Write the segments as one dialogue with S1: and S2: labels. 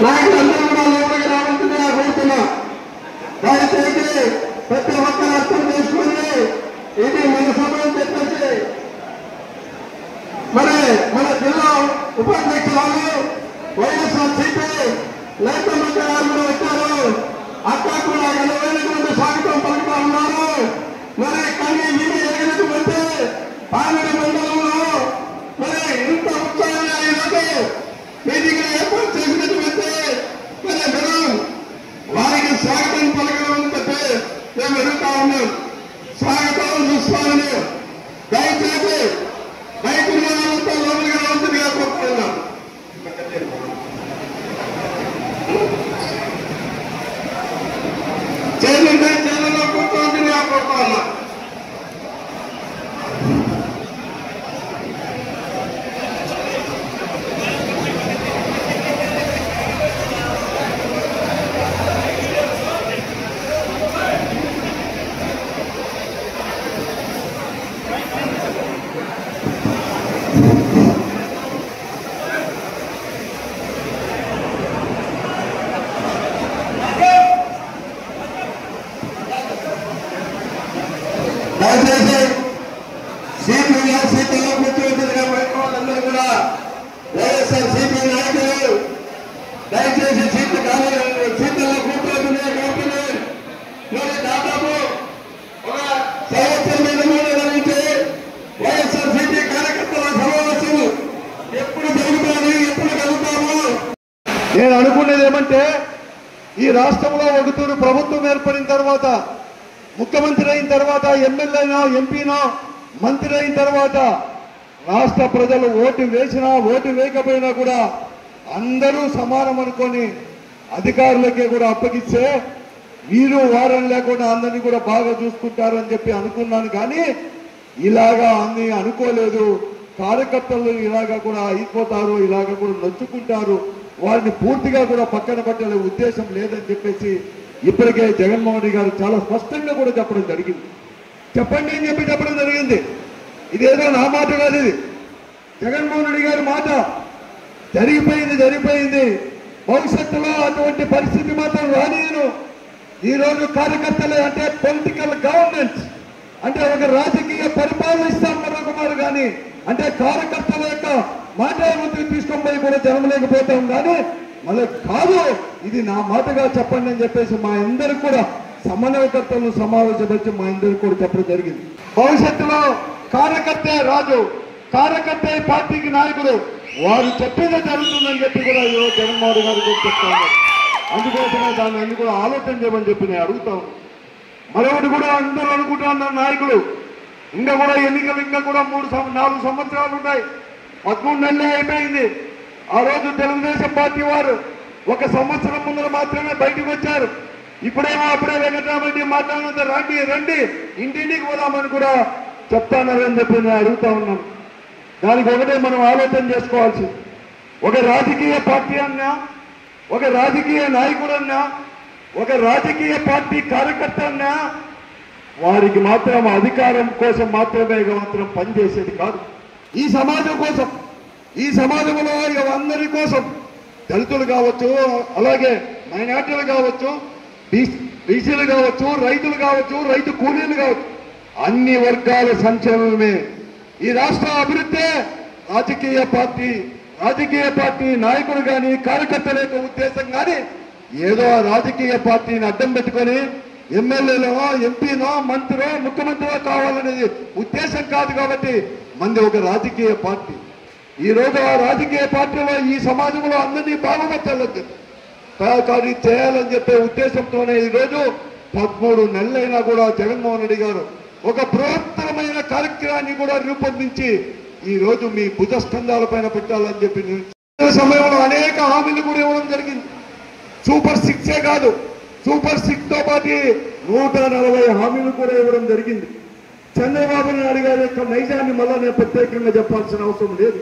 S1: నాయకులందరూ కూడా లోపలికి రావాల్సిందిగా కోరుతున్నా. దయచేసి ప్రతి ఒక్కరు అర్థం చేసుకుని ఇది మన సమయం చెప్పేసి మరి మన జిల్లా ఉపాధ్యక్షురాలు వైఎస్ఆర్సీపీ లేఖమంత్రి గారు కూడా వచ్చారు. అక్కడ కూడా 20,000 మంది స్వాగతం పలుకుతా ఉన్నారు. మరి కానీ ఇది ఎగినటువంటి పాలన మండలంలో మరి ఇంత ఉత్సాహంగా ఈరోజు వేదిక ఏర్పాటు చేసినటువంటి మరి మనం వారికి స్వాగతం పలకడం చెప్పి మేము అడుగుతా ఉన్నాం. స్వాగతం సుస్వాగతం. దయచేసి రైతులంతా లోపలిగా రావాల్సిందిగా కోరుతున్నాం. చేతుల్లో కూర్చోవాల్సిందిగా కోరుతా ఉన్నాం. దయచేసి సీట్లలో కూర్చోవచ్చుగా పెట్టుకోవాలందరూ కూడా వైఎస్ఆర్సీపీ నాయకులు దయచేసి సీట్లలో కూర్చోవచ్చుగా కోరుతున్నాయి. మరి దాదాపు ఒక సంవత్సరం నుంచి వైఎస్ఆర్సీపీ కార్యకర్తల సమావేశం ఎప్పుడు జరుగుతుంది, ఎప్పుడు కలుగుతాము. నేను అనుకునేది ఏమంటే ఈ రాష్ట్రంలో ఒకటూరు ప్రభుత్వం ఏర్పడిన తర్వాత ముఖ్యమంత్రి అయిన తర్వాత ఎమ్మెల్యేనో ఎంపీనో మంత్రి అయిన తర్వాత రాష్ట్ర ప్రజలు ఓటు వేసినా ఓటు వేయకపోయినా కూడా అందరూ సమానం అనుకొని అధికారులకే కూడా అప్పగిస్తే వీరు వారం లేకుండా అందరినీ కూడా బాగా చూసుకుంటారు అని చెప్పి అనుకున్నాను. కానీ ఇలాగా అన్ని అనుకోలేదు. కార్యకర్తలు ఇలాగా కూడా అయిపోతారు, ఇలాగా కూడా నొచ్చుకుంటారు, వారిని పూర్తిగా కూడా పక్కన పెట్టలే ఉద్దేశం లేదని చెప్పేసి ఇప్పటికే జగన్మోహన్ రెడ్డి గారు చాలా స్పష్టంగా కూడా చెప్పడం జరిగింది. చెప్పండి అని చెప్పి చెప్పడం జరిగింది. ఇదేదో నా మాట కాదు, ఇది జగన్మోహన్ రెడ్డి గారి మాట. జరిగిపోయింది. భవిష్యత్తులో అటువంటి పరిస్థితి మాత్రం రానియను. ఈరోజు కార్యకర్తలే అంటే పొలిటికల్ గవర్నెన్స్ అంటే ఒక రాజకీయ పరిపాలన ఇస్తాం మరొకమారు. కానీ అంటే కార్యకర్తల యొక్క మాట తీసుకొని పోయి కూడా జరగలేకపోతాం. కానీ మళ్ళీ కాదు, ఇది నా మాటగా చెప్పండి అని చెప్పేసి మా అందరికి కూడా సమన్వయకర్తలను సమావేశపరిచి మా అందరికి కూడా చెప్పడం జరిగింది. భవిష్యత్తులో కార్యకర్తే రాజు, కార్యకర్తే పార్టీకి నాయకుడు, వారు చెప్పేదే జరుగుతుందని చెప్పి కూడా ఈరోజు జగన్మోహన్ గారు కూడా చెప్తా ఉన్నారు. అందుకోసమే దాన్ని అన్ని కూడా ఆలోచన చేయమని చెప్పి నేను అడుగుతాను. మరొకటి కూడా అందరూ అనుకుంటా ఉన్నారు నాయకులు, ఇంకా కూడా ఎన్నికలు ఇంకా కూడా 4 సంవత్సరాలు ఉన్నాయి. 13 నెలలే అయిపోయింది. ఆ రోజు తెలుగుదేశం పార్టీ వారు 1 సంవత్సరం ముందర మాత్రమే బయటకు వచ్చారు. ఇప్పుడేమో అప్పుడే వెంకటరామరెడ్డి మాట్లాడినంత రండి ఇంటింటికి పోదామని కూడా చెప్తానని చెప్పి నేను అడుగుతా ఉన్నాను. దానికి ఒకటే మనం ఆలోచన చేసుకోవాల్సింది, ఒక రాజకీయ పార్టీ అన్నా, ఒక రాజకీయ నాయకుడన్నా, ఒక రాజకీయ పార్టీ కార్యకర్త అన్నా వారికి మాత్రం అధికారం కోసం మాత్రమే మాత్రం పనిచేసేది కాదు. ఈ సమాజం కోసం, ఈ సమాజంలో అందరి కోసం, దళితులు కావచ్చు, అలాగే మైనార్టీలు కావచ్చు, బీసీలు కావచ్చు, రైతులు కావచ్చు, రైతు కూలీలు కావచ్చు, అన్ని వర్గాల సంక్షేమమే ఈ రాష్ట్ర అభివృద్ధి. రాజకీయ పార్టీ నాయకుడు కానీ కార్యకర్తల యొక్క ఉద్దేశం కానీ ఏదో రాజకీయ పార్టీని అడ్డం పెట్టుకొని ఎమ్మెల్యేలో ఎంపీనో మంత్రో ముఖ్యమంత్రో కావాలనేది ఉద్దేశం కాదు. కాబట్టి మంది ఒక రాజకీయ పార్టీ. ఈ రోజు ఆ రాజకీయ పార్టీలో ఈ సమాజంలో అందరినీ బాగుపరచాలని కానీ చేయాలని చెప్పే ఉద్దేశంతోనే ఈరోజు 13 నెలలైనా కూడా జగన్మోహన్ రెడ్డి గారు ఒక బృహత్తరమైన కార్యక్రమాన్ని కూడా రూపొందించి ఈ రోజు మీ భుజస్కంధాల పైన పెట్టాలని చెప్పి సమయంలో అనేక హామీలు కూడా ఇవ్వడం జరిగింది. సూపర్ 6 కాదు, సూపర్ 6 తో పాటు 140 హామీలు కూడా ఇవ్వడం జరిగింది. చంద్రబాబు నాయుడు గారి యొక్క నైజాన్ని మళ్ళా నేను ప్రత్యేకంగా చెప్పాల్సిన అవసరం లేదు.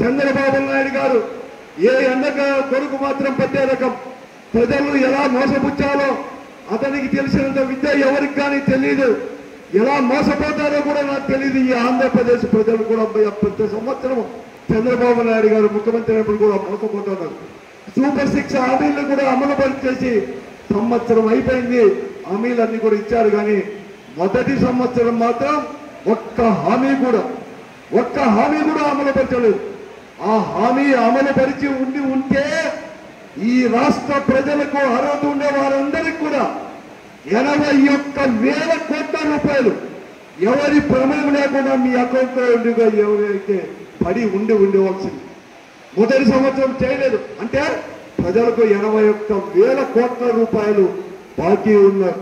S1: చంద్రబాబు నాయుడు గారు ఏ ఎండగా కొడుకు మాత్రం పట్టే రకం, ప్రజలు ఎలా మోసపుచ్చాలో అతనికి తెలిసినంత విద్య ఎవరికి కానీ తెలియదు. ఎలా మోసపోతారో కూడా నాకు తెలియదు. ఈ ఆంధ్రప్రదేశ్ ప్రజలు కూడా ప్రతి సంవత్సరం చంద్రబాబు నాయుడు గారు ముఖ్యమంత్రి అయినప్పుడు కూడా మోసపోతున్నారు. సూపర్ 6 హామీలను కూడా అమలు పరిచేసి సంవత్సరం అయిపోయింది. హామీలన్నీ కూడా ఇచ్చారు, కానీ మొదటి సంవత్సరం మాత్రం ఒక్క హామీ కూడా అమలు పరచలేదు. ఆ హామీ అమలు పరిచి ఉంటే ఈ రాష్ట్ర ప్రజలకు అర్హత ఉండే వారందరికీ కూడా 81,000 కోట్ల రూపాయలు ఎవరి ప్రమేయం లేకుండా మీ అకౌంట్లో ఎవరైతే పడి ఉండేవలసింది. మొదటి సంవత్సరం చేయలేదు అంటే ప్రజలకు 81,000 కోట్ల రూపాయలు బాకీ ఉన్నారు.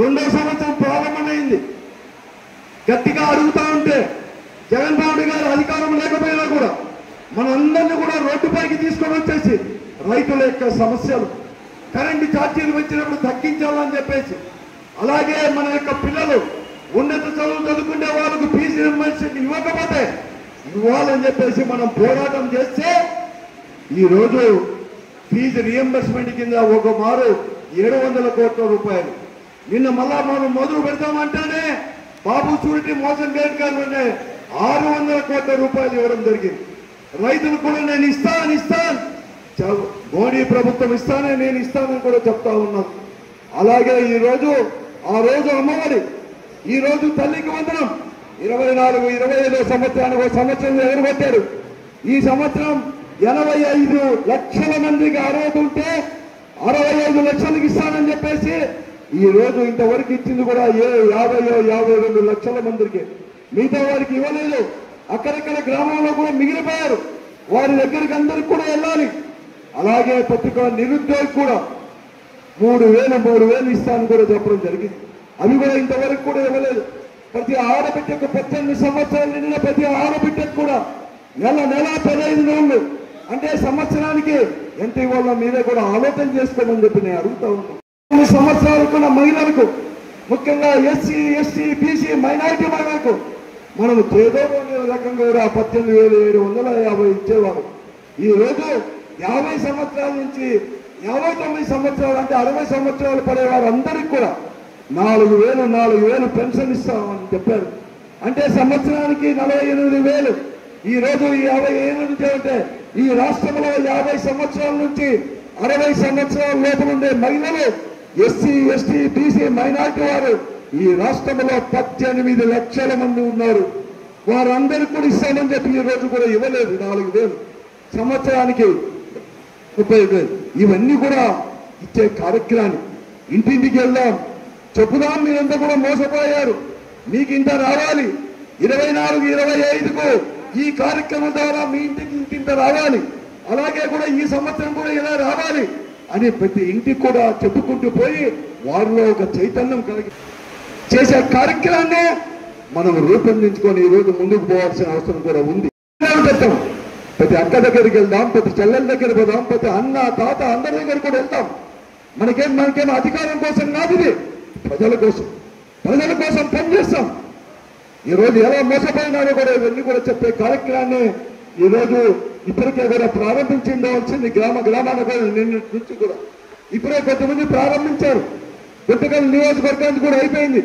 S1: రెండో సంవత్సరం ప్రారంభమైంది. గట్టిగా అడుగుతా ఉంటే జగన్మోహన్ రెడ్డి గారు అధికారం లేకపోయినా కూడా మనందరినీ కూడా రోడ్డుపైకి తీసుకొని వచ్చేసి రైతుల యొక్క సమస్యలు, కరెంటు ఛార్జీలు వచ్చినప్పుడు తగ్గించాలని చెప్పేసి, అలాగే మన యొక్క పిల్లలు ఉన్నత చదువులు చదువుకునే వాళ్ళకు ఫీజు రియంబర్స్మెంట్ ఇవ్వకపోతే ఇవ్వాలని చెప్పేసి మనం పోరాటం చేస్తే ఈరోజు ఫీజు రియంబర్స్మెంట్ కింద ఒక మారు 700 కోట్ల రూపాయలు. నిన్న మళ్ళా మనం మొదలు పెడతామంటేనే బాబు షూరిటీ మోసం చేయడానికే 600 కోట్ల రూపాయలు ఇవ్వడం జరిగింది. రైతులు కూడా నేను ఇస్తాను మోడీ ప్రభుత్వం నేను ఇస్తానని కూడా చెప్తా ఉన్నాను. అలాగే ఆ రోజు అమ్మఒడి, ఈ రోజు తల్లికి వందనం 24-25 సంవత్సరానికి ఒక సంవత్సరం ఎగరగొట్టారు. ఈ సంవత్సరం 85 లక్షల మందికి అర్హత ఉంటే 65 లక్షలకి ఇస్తానని చెప్పేసి ఈ రోజు ఇంతవరకు ఇచ్చింది కూడా 52 లక్షల మందికి. మిగతా వారికి ఇవ్వలేదు. అక్కడక్కడ గ్రామంలో కూడా మిగిలిపోయారు. వారి దగ్గరికి అందరికి కూడా వెళ్ళాలి. అలాగే ప్రతి నిరుద్యోగి కూడా 3,000 ఇస్తానని కూడా చెప్పడం జరిగింది. అవి కూడా ఇంతవరకు కూడా ఇవ్వలేదు. ప్రతి ఆడబిడ్డకు 18 సంవత్సరాలు నిండిన ప్రతి ఆడబిడ్డకు కూడా నెల 15,000 అంటే సంవత్సరానికి ఎంత ఇవ్వాలో మీరే కూడా ఆలోచన చేసుకోమని చెప్పి నేను అడుగుతా ఉన్నాను. 9 సంవత్సరాలకున్న మహిళలకు, ముఖ్యంగా ఎస్సీ, ఎస్టీ, బీసీ, మైనారిటీ మహిళలకు మనం ఏదో రకంగా కూడా 18,750 ఇచ్చేవారు. ఈ రోజు 50 సంవత్సరాల నుంచి 59 సంవత్సరాలు అంటే 60 సంవత్సరాలు పడేవారు అందరికి కూడా 4,000 పెన్షన్ ఇస్తామని చెప్పారు. అంటే సంవత్సరానికి 48,000. ఈ రోజు 50 అంటే ఈ రాష్ట్రంలో 50 సంవత్సరాల నుంచి 60 సంవత్సరాల లోపల ఉండే మహిళలు, ఎస్సీ, ఎస్టీ, బీసీ, మైనారిటీ వారు ఈ రాష్ట్రంలో 18 లక్షల మంది ఉన్నారు. వారందరికీ కూడా ఇస్తామని చెప్పి ఈ రోజు కూడా ఇవ్వలేదు. 4,000 సంవత్సరానికి 30,000. ఇవన్నీ కూడా ఇచ్చే కార్యక్రమాన్ని ఇంటింటికి వెళ్దాం, చెప్పుదాం. మీరంతా కూడా మోసపోయారు, మీకు ఇంత రావాలి. 24-25కు ఈ కార్యక్రమం ద్వారా మీ ఇంటింత రావాలి. అలాగే కూడా ఈ సంవత్సరం కూడా ఇలా రావాలి అని ప్రతి ఇంటికి కూడా చెప్పుకుంటూ పోయి వారిలో ఒక చైతన్యం కలిగి చేసే కార్యక్రమాన్ని మనం రూపొందించుకొని ఈ రోజు ముందుకు పోవాల్సిన అవసరం కూడా ఉంది. ప్రతి అక్క దగ్గరికి వెళ్దాం, ప్రతి చెల్లెల దగ్గర పోదాం, ప్రతి అన్న, తాత అందరి దగ్గర కూడా వెళ్దాం. మనకేం అధికారం కోసం కాదు, ఇది ప్రజల కోసం పనిచేస్తాం. ఈ రోజు ఎలా మోసపోయినారో కూడా ఇవన్నీ కూడా చెప్పే కార్యక్రమాన్ని ఈ రోజు ఇప్పటికే కూడా ప్రారంభించిండవలసింది. గ్రామాల నిన్న నుంచి కూడా ఇప్పుడే కొంతమంది ప్రారంభించారు. గుంతకల్ నియోజకవర్గానికి కూడా అయిపోయింది,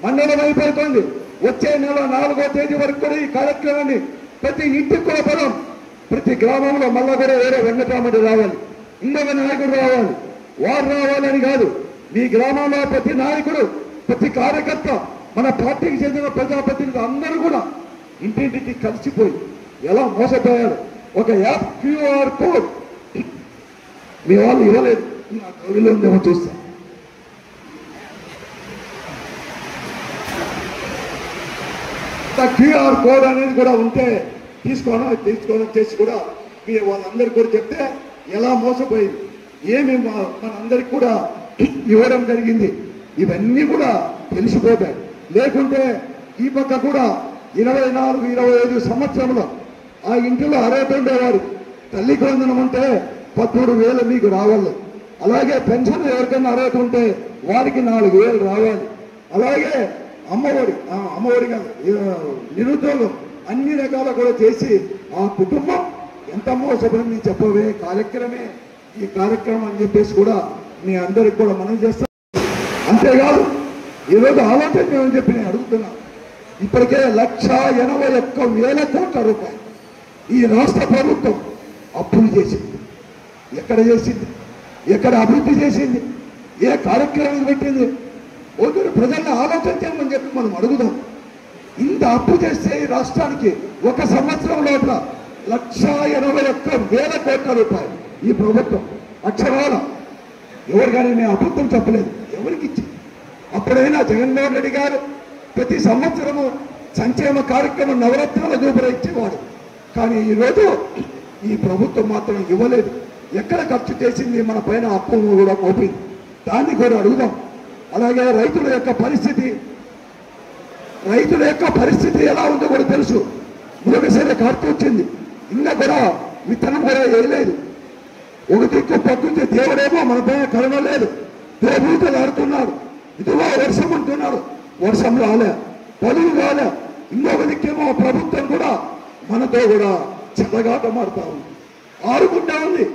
S1: మండలం అయిపోతుంది. వచ్చే నెల 4వ తేదీ వరకు కూడా ఈ కార్యక్రమాన్ని ప్రతి ఇంటికి కూడా పదం. ప్రతి గ్రామంలో మళ్ళా కూడా వేరే వెంకటరామరెడ్డి రావాలి, ఇంకొక నాయకుడు రావాలి. వారు రావాలని కాదు, మీ గ్రామంలో ప్రతి నాయకుడు, ప్రతి కార్యకర్త, మన పార్టీకి చెందిన ప్రజాప్రతినిధులు అందరూ కూడా ఇంటింటికి కలిసిపోయి ఎలా మోసపోయారు. ఒక యాప్ QR కోడ్ మీ వాళ్ళు ఇవ్వలేదు, ఉందేమో చూస్తాం. QR కోడ్ అనేది కూడా ఉంటే తీసుకోవడం చేసి కూడా మీ వాళ్ళందరికీ కూడా చెప్తే ఎలా మోసపోయింది, ఏమి మనందరికి కూడా ఇవ్వడం జరిగింది, ఇవన్నీ కూడా తెలిసిపోతాయి. లేకుంటే ఈ పక్క కూడా 24-25 సంవత్సరంలో ఆ ఇంటిలో అర్హత ఉండేవారు. తల్లికి వందనం ఉంటే 13,000 మీకు రావాలి. అలాగే పెన్షన్ ఎవరికైనా అర్హత ఉంటే వారికి 4,000 రావాలి. అలాగే అమ్మఒడి నిరుద్యోగం అన్ని రకాల కూడా చేసి ఆ కుటుంబం ఎంత మోసపడింది చెప్పవే కార్యక్రమే ఈ కార్యక్రమం అని చెప్పేసి కూడా మీ అందరికి కూడా మనం చేస్తాం. అంతేకాదు ఈరోజు ఆలోచన ఏమని చెప్పి నేను అడుగుతున్నా. ఇప్పటికే 1,81,000 కోట్ల రూపాయలు ఈ రాష్ట్ర ప్రభుత్వం అప్పులు చేసింది. ఎక్కడ చేసింది? ఎక్కడ అభివృద్ధి చేసింది? ఏ కార్యక్రమం పెట్టింది? ఒకరు ప్రజల్ని ఆలోచన చేయమని చెప్పి మనం అడుగుదాం. ఇంత అప్పు చేస్తే ఈ రాష్ట్రానికి ఒక సంవత్సరం లోపల 1,81,000 కోట్ల రూపాయలు ఈ ప్రభుత్వం అక్షరాల. ఎవరు కానీ నేను అబద్ధం చెప్పలేదు. ఎవరికి ఇచ్చి అప్పుడైనా జగన్మోహన్ రెడ్డి గారు ప్రతి సంవత్సరము సంక్షేమ కార్యక్రమం నవరత్నాల దూపర ఇచ్చేవాడు. కానీ ఈరోజు ఈ ప్రభుత్వం మాత్రం ఇవ్వలేదు. ఎక్కడ ఖర్చు చేసింది? మన పైన అప్పు కూడా మోపింది. దాన్ని కూడా అడుగుదాం. అలాగే రైతుల యొక్క పరిస్థితి ఎలా ఉందో కూడా తెలుసు. మృగశిర కార్తు వచ్చింది, ఇంకా కూడా విత్తనం కూడా వేయలేదు. ఒక దిక్కు పక్కుంది దేవుడేమో మన పైన కరుణ లేదు, దేవూతలు ఆడుతున్నారు. ఇదిగో వర్షం అంటున్నారు, వర్షం రాలే, పదులు రాలే. ఇంకొక దిక్కేమో ప్రభుత్వం కూడా మనతో కూడా చెత్తగాటమాడుతూ ఉంది, ఆడుకుంటా ఉంది.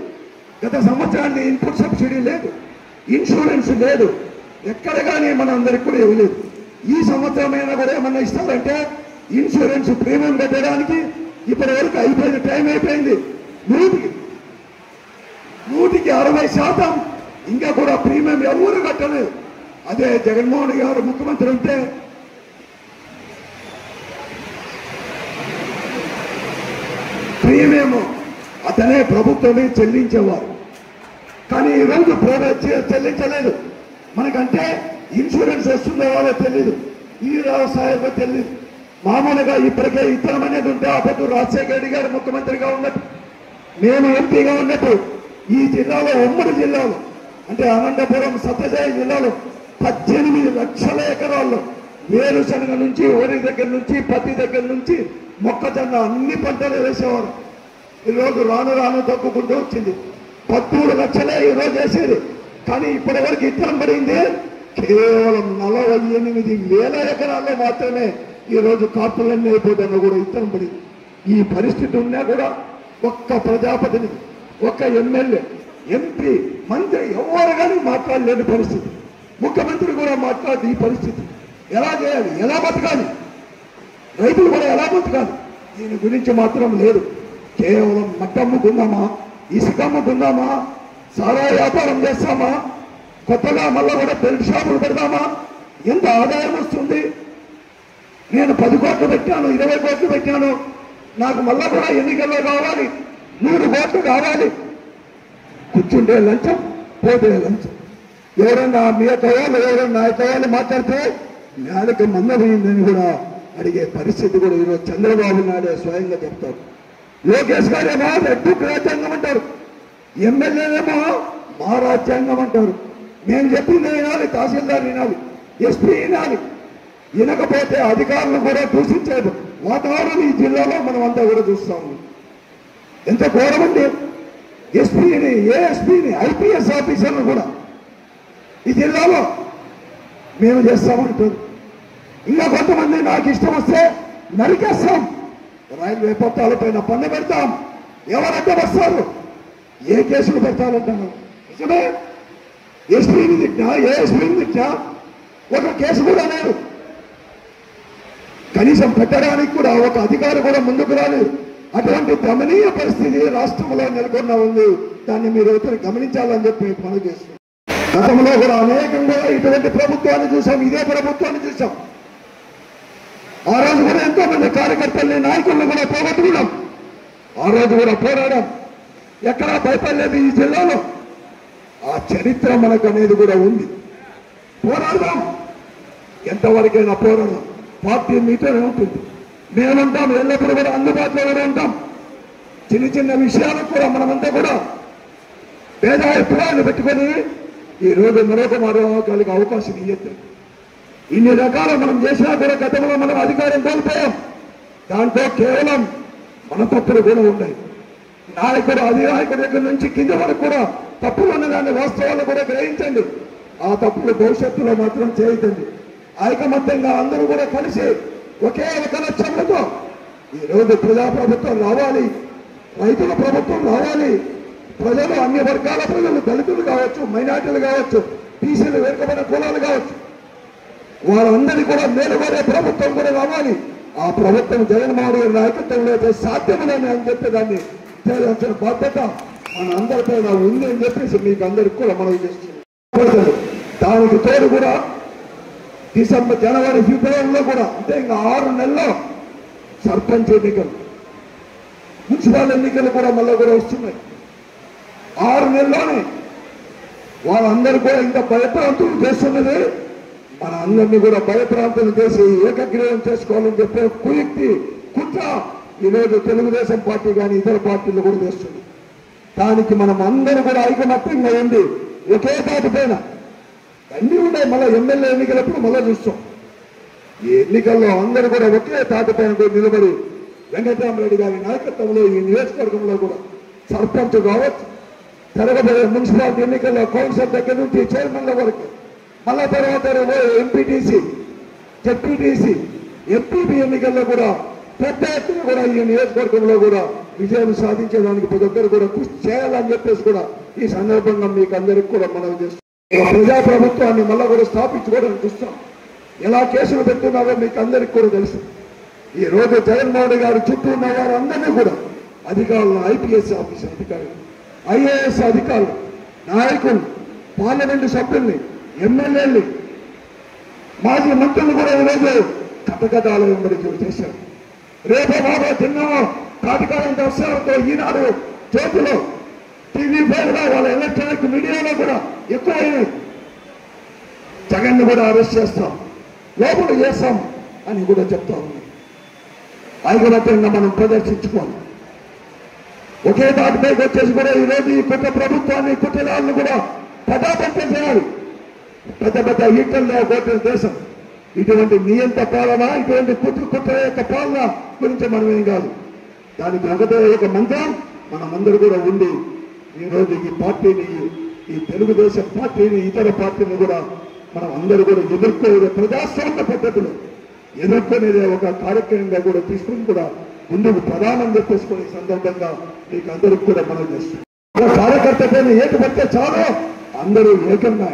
S1: గత సంవత్సరాన్ని ఇన్పుట్ సబ్సిడీ లేదు, ఇన్సూరెన్స్ లేదు, ఎక్కడ కానీ మన అందరికి కూడా ఇవ్వలేదు. ఈ సంవత్సరమైనా కూడా ఏమన్నా ఇస్తారంటే ఇన్సూరెన్స్ ప్రీమియం కట్టడానికి ఇప్పటి వరకు అయిపోయింది, టైం అయిపోయింది. 100కి 60% ఇంకా కూడా ప్రీమియం ఎవరు కట్టలేదు. అదే జగన్మోహన్ గారు ముఖ్యమంత్రి ఉంటే ప్రీమియం అతనే ప్రభుత్వమే చెల్లించేవారు. కానీ ఈరోజు చెల్లించలేదు. మనకంటే ఇన్సూరెన్స్ వస్తుందో వాళ్ళో తెలియదు, ఈ వ్యవసాయంలో తెలియదు. మామూలుగా ఇప్పటికే ఇతరం అనేది ఉంటే అప్పుడు రాజశేఖర రెడ్డి గారు ముఖ్యమంత్రిగా ఉన్నట్టు, నేను ఎంపీగా ఉన్నట్టు ఈ జిల్లాలో, ఉమ్మడి జిల్లాలో అంటే అనంతపురం సత్యసాయి జిల్లాలో 18 లక్షల ఎకరాల్లో వేరుశనగ నుంచి, వరి దగ్గర నుంచి, పత్తి దగ్గర నుంచి, మొక్కజొన్న అన్ని పంటలు వేసేవారు. ఈరోజు రాను రాను తగ్గుకుంటూ వచ్చింది. 13 లక్షలే ఈరోజు వేసేది. కానీ ఇప్పటి వరకు ఇత్తనం పడింది కేవలం 48,000 ఎకరాల్లో మాత్రమే. ఈరోజు కార్పులన్నీ అయిపోతున్నా కూడా ఇత్తనం పడింది. ఈ పరిస్థితి ఉన్నా కూడా ఒక్క ప్రజాప్రతినిధి, ఒక్క ఎమ్మెల్యే, ఎంపీ, మంత్రి ఎవరు కానీ మాట్లాడలేని పరిస్థితి. ముఖ్యమంత్రి కూడా మాట్లాడి ఈ పరిస్థితి ఎలా చేయాలి, ఎలా బతకాలి, రైతులు కూడా ఎలా బతకాలి, దీని గురించి మాత్రం లేదు. కేవలం మట్టమ్ముకుందామా, ఇసుక అమ్ముకుందామా, సారా వ్యాపారం చేస్తామా, కొత్తగా మళ్ళా కూడా బెల్ట్ షాపులు పెడదామా, ఎంత ఆదాయం వస్తుంది? నేను 10 కోట్లు పెట్టాను, 20 కోట్లు పెట్టాను, నాకు మళ్ళా కూడా ఎన్నికల్లో కావాలి, 100 కోట్లు కావాలి. కూర్చుంటే లంచం, పోతే లంచం. ఎవరన్నా మీ తయారు, ఎవరన్నా నా తయారు మాట్లాడితే నాలుగు మందమైందని కూడా అడిగే పరిస్థితి కూడా ఈరోజు చంద్రబాబు నాయుడు స్వయంగా చెప్తారు. లోకేష్ గారేమో రెడ్డి రాజ్యాంగం అంటారు, ఎమ్మెల్యేనేమో మా రాజ్యాంగం అంటారు. నేను చెప్పింది వినాలి, తహసీల్దార్ వినాలి, ఎస్పీ వినాలి. వినకపోతే అధికారులు కూడా దూషించేది వాతావరణం ఈ జిల్లాలో మనం అంతా కూడా చూస్తాము. ఎంత ఘోరమండి! ఎస్పీని, ఏఎస్పీని, ఐపీఎస్ ఆఫీసర్లు కూడా ఈ జిల్లాలో మేము చేస్తామంటారు. ఇంకా కొంతమంది నాకు ఇష్టం వస్తే నరికేస్తాం, రైల్వే పట్టాలపైన పన్ను పెడతాం, ఎవరంటే వస్తారు, ఏ కేసులు పెడతారంటాను. నిజమే, ఎస్పీని తిట్టినా, ఏఎస్పీని తిట్టినా ఒక కేసు కూడా లేదు. కనీసం పెట్టడానికి కూడా ఒక అధికారి కూడా ముందుకు రాలేదు. అటువంటి గమనీయ పరిస్థితి రాష్ట్రంలో నెలకొన్న ఉంది. దాన్ని మీరు ఇతరు గమనించాలని చెప్పి మనం చేస్తున్నాం. గతంలో కూడా అనేకంగా ఇటువంటి ప్రభుత్వాన్ని చూసాం, ఇదే ప్రభుత్వాన్ని చూసాం. ఆ రోజు కూడా ఎంతో మంది కార్యకర్తల్ని, నాయకులను కూడా పోగొట్టుకున్నాం. ఆ రోజు కూడా పోరాడాం, ఎక్కడా భయపడలేదు. ఈ జిల్లాలో ఆ చరిత్ర మనకు అనేది కూడా ఉంది. పోరాడదాం, ఎంతవరకైనా పోరాడదాం. పార్టీ మీతోనే ఉంటుంది, మేముంటాం, ఎల్లప్పుడూ కూడా అందుబాటులో కూడా ఉంటాం. చిన్న చిన్న విషయాలకు కూడా మనమంతా కూడా భేదాభిప్రాయాలు పెట్టుకొని ఈరోజు మరొక మార్గాలకు అవకాశం ఇయ్యద్దు. ఇన్ని రకాలు మనం చేసినా కూడా గతంలో మనం అధికారం కోల్పోయాం. దాంట్లో కేవలం మన తప్పులు కూడా ఉన్నాయి. నాయకుడు, అధినాయకుడి దగ్గర నుంచి కింద వరకు కూడా తప్పులు ఉన్నదాన్ని వాస్తవాలు కూడా గ్రహించండి. ఆ తప్పులు భవిష్యత్తులో మాత్రం చేయకండి. ఐకమత్యంగా అందరూ కూడా కలిసి ఒకే ఒక లక్ష్యంతో ఈరోజు ప్రజాప్రభుత్వం రావాలి, రైతుల ప్రభుత్వం రావాలి. ప్రజలు, అన్ని వర్గాల ప్రజలు, దళితులు కావచ్చు, మైనార్టీలు కావచ్చు, బీసీలు, వెనుకబడిన కులాలు కావచ్చు, వారందరినీ కూడా మేలుగొనే ప్రభుత్వం కూడా రావాలి. ఆ ప్రభుత్వం జగన్మోహన్ రెడ్డి నాయకత్వంలో సాధ్యమని అని చెప్పి దాన్ని చేయాల్సిన బాధ్యత మన అందరిపైన ఉంది అని చెప్పేసి మీకు అందరికి కూడా మనం చేస్తున్నాం. దానికి తోడు కూడా డిసెంబర్, జనవరి, ఫిబ్రవరిలో కూడా అంటే ఇంకా 6 నెలల్లో సర్పంచ్ ఎన్నికలు, మున్సిపల్ ఎన్నికలు కూడా మళ్ళీ కూడా వస్తున్నాయి. 6 నెలల్లోనే వాళ్ళందరూ కూడా ఇంత భయప్రాంతులు చేస్తున్నది. మన అందరినీ కూడా భయప్రాంతులు చేసి ఏకగ్రీవం చేసుకోవాలని చెప్పే కుయుక్తి, కుట్ర ఈరోజు తెలుగుదేశం పార్టీ కానీ ఇతర పార్టీలు కూడా చేస్తుంది. దానికి మనం అందరూ కూడా ఐకమత్యంగా ఉంది, ఒకే తాటి పైన అన్నీ ఉన్నాయి. మళ్ళీ ఎమ్మెల్యే ఎన్నికలప్పుడు మళ్ళీ చూస్తాం. ఈ ఎన్నికల్లో అందరూ కూడా ఒకే తాటి పైన నిలబడి వెంకటరామరెడ్డి గారి నాయకత్వంలో ఈ నియోజకవర్గంలో కూడా సర్పంచ్ కావచ్చు, జరగబోయే మున్సిపాలిటీ ఎన్నికల్లో కౌన్సిల్ దగ్గర నుంచి చైర్మన్ల వరకు, మళ్ళా తర్వాత ఎంపీటీసీ, జెడ్పీటీసీ, ఎంపీపీ ఎన్నికల్లో కూడా పెద్ద ఎత్తున కూడా ఈ నియోజకవర్గంలో కూడా విజయం సాధించడానికి ప్రతి ఒక్కరు కూడా కృషి చేయాలని చెప్పేసి కూడా ఈ సందర్భంగా మీకు అందరికి కూడా మనం చేస్తాం. ప్రజాప్రభుత్వాన్ని మళ్ళా కూడా స్థాపించుకోవడానికి చూస్తాం. ఎలా కేసులు పెడుతున్నారో మీకు అందరికి కూడా తెలుసు. ఈ రోజు జగన్మోహన్ గారు చుట్టూ ఉన్న వారు అందరినీ కూడా అధికారులు, ఐపీఎస్ ఆఫీసర్ అధికారులు, ఐఏఎస్ అధికారులు, నాయకులు, పార్లమెంటు సభ్యుల్ని, ఎమ్మెల్యేలు, మాజీ మంత్రులు కూడా ఈరోజు కటకటాల వెంబడి చేశారు. రేపో బాబా తిన్నామో కాటికాలం దర్శనంతో ఈనాడు చేతిలో టీవీ పైన వాళ్ళ ఎలక్ట్రానిక్ మీడియాలో కూడా ఎక్కువైనాయి. జగన్ కూడా అరెస్ట్ చేస్తాం, లోపల చేస్తాం అని కూడా చెప్తా ఉన్నాం. ఐకమత్యంగా మనం ప్రదర్శించుకోవాలి. ఒకే దాటిపైకి వచ్చేసి కూడా ఈరోజు ఈ కుట్ర ప్రభుత్వాన్ని, కుట్రలాలను కూడా పటాపంచం చేయాలి. పెద్ద పెద్ద ఈటల్లో కొట్టిన దేశం. ఇటువంటి నియంత పాలన, ఇటువంటి కుట్ర యొక్క పాలన గురించి మనమేం కాదు. దానికి ఒకటే ఒక మంత్రం మనమందరూ కూడా ఉండి ఈరోజు ఈ పార్టీని, ఈ తెలుగుదేశం పార్టీని, ఇతర పార్టీని కూడా మనం అందరూ కూడా ఎదుర్కొనే ప్రజాస్వామ్య పద్ధతిలో ఎదుర్కొనేదే ఒక కార్యక్రమంగా కూడా తీసుకుని కూడా ముందుకు ప్రధానం చెప్పేసుకునే సందర్భంగా మీకు అందరికి కూడా మనం చేస్తాం. కార్యకర్త పైన ఏకపడితే చాలు అందరూ ఏకంగా,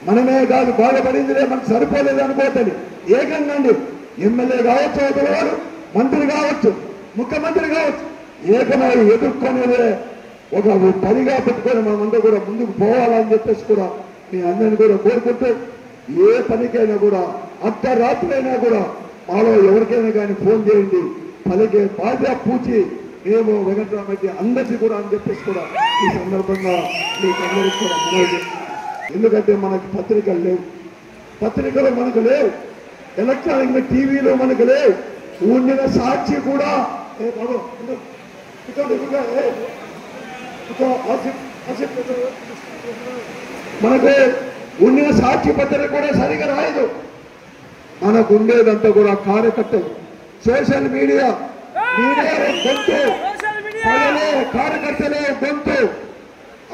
S1: మనమే కాదు బాధపడిందిలే మనకు సరిపోలేదు అనుకోతుంది, ఏకంగా ఎమ్మెల్యే కావచ్చు, ఒకవారు మంత్రి కావచ్చు, ముఖ్యమంత్రి కావచ్చు, ఏకమై ఎదుర్కొనేదే ఒక పనిగా పెట్టుకొని మనమంతా కూడా ముందుకు పోవాలని చెప్పేసి కూడా మీ అందరినీ కూడా కోరుకుంటూ, ఏ పనికైనా కూడా అర్ధరాత్రి అయినా కూడా మాలో ఎవరికైనా కానీ ఫోన్ చేయండి, పలికే బాధ్యత పూచి మేము వెంకటరామరెడ్డి అందరికీ కూడా అని చెప్పేసి కూడా ఈ సందర్భంగా మీకు అందరికీ కూడా మనవి చేస్తున్నాం. ఎందుకంటే మనకి పత్రికలు లేవు, పత్రికలు మనకు లేవు, ఎలక్ట్రానిక్ టీవీలో మనకు లేవు, ఉండిన సాక్షి కూడా మనకు ఉండిన సాక్షి పత్రిక కూడా సరిగా రాయదు. మనకు ఉండేదంతా కూడా కార్యకర్తలు, సోషల్ మీడియా, గొంతు, కార్యకర్తలే గొంతు.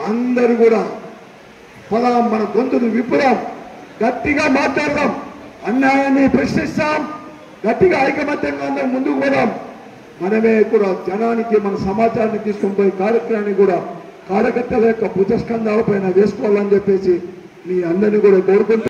S1: అందరూ కూడా పదాం, మన గొంతును విప్పుదాం, గట్టిగా మాట్లాడదాం, అన్యాయాన్ని ప్రశ్నిస్తాం, గట్టిగా ఐకమత్యంగా అందరం ముందుకు పోదాం. మనమే కూడా జనానికి మన సమాచారాన్ని తీసుకొని పోయి కార్యక్రమాన్ని కూడా కార్యకర్తల యొక్క భుజస్కంధాల పైన వేసుకోవాలని చెప్పేసి మీ అందరినీ కూడా కోరుకుంటూ